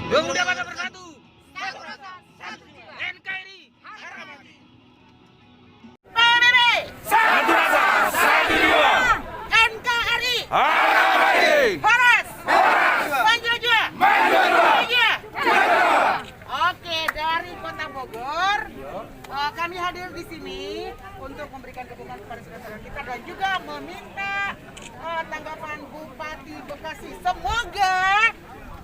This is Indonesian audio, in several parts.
Pemuda Bangsa Bersatu. Satu rasa, satu jiwa. NKRI. Harga mati. PBB. Satu rasa, satu jiwa. NKRI. Harga mati. Horas. Maju aja. Maju aja. Oke, dari Kota Bogor, kami hadir di sini untuk memberikan dukungan kepada saudara-saudara kita dan juga meminta tanggapan Bupati Bekasi. Semoga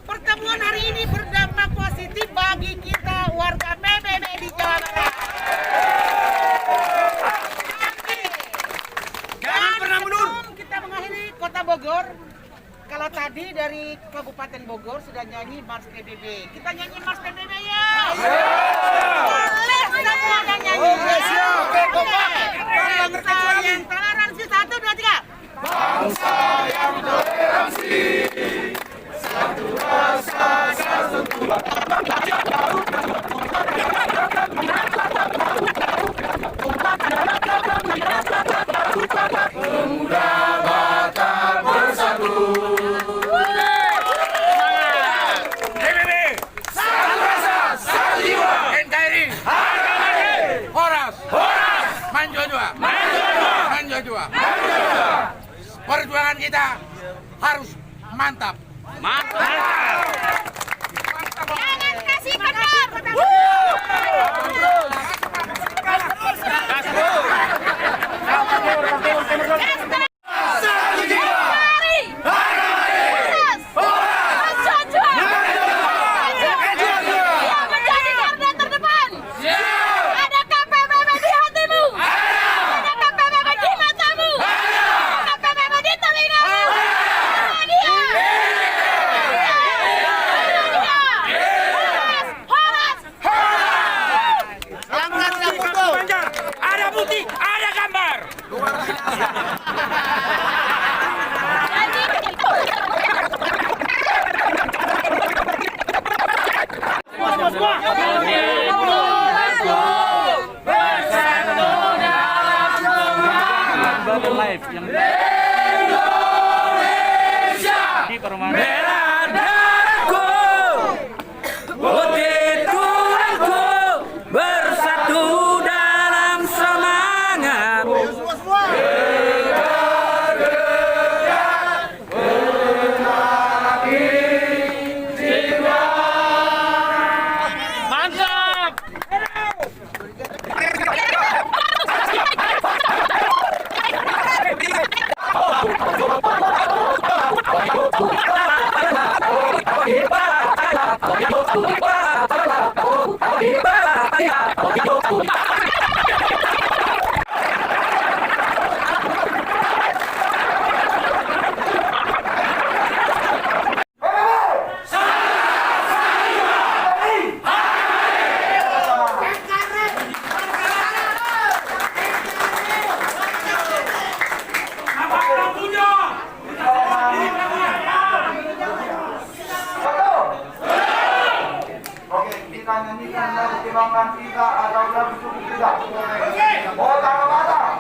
pertemuan hari ini berdampak positif bagi kita warga PBB di Jawa Barat. Jangan pernah mundur. Sebelum kita mengakhiri Kota Bogor, kalau tadi dari Kabupaten Bogor sudah nyanyi Mars PBB, kita nyanyi Mars PBB ya. Boleh semua yang nyanyi. Bangsa yang toleransi, 1, 2, 3. Bangsa yang toleransi. Satu rasa, satu jiwa. Pemuda Batak Bersatu. PBB. Satu rasa, satu jiwa. NKRI. Harga mati. Horas. Horas. Maju jua. Maju jua. Maju jua. Maju jua. Perjuangan kita harus mantap. Mantap. Jangan kasih kendor. Satu jiwa. Mari. Harga mati. Horas. Maju. Yang menjadi garda terdepan. Adakah PBB di hatimu? Adakah PBB di matamu? Adakah PBB di telingamu? Dia. Horas. Ada bukti, ada gambar. Live yang Indonesia di perumahan merah darahku, putih tulang,ku bersatu dalam semangat. mantap. Oke, kita nyanyikan dari timbangan kita atau dari suku kita. Oh, tangan mata.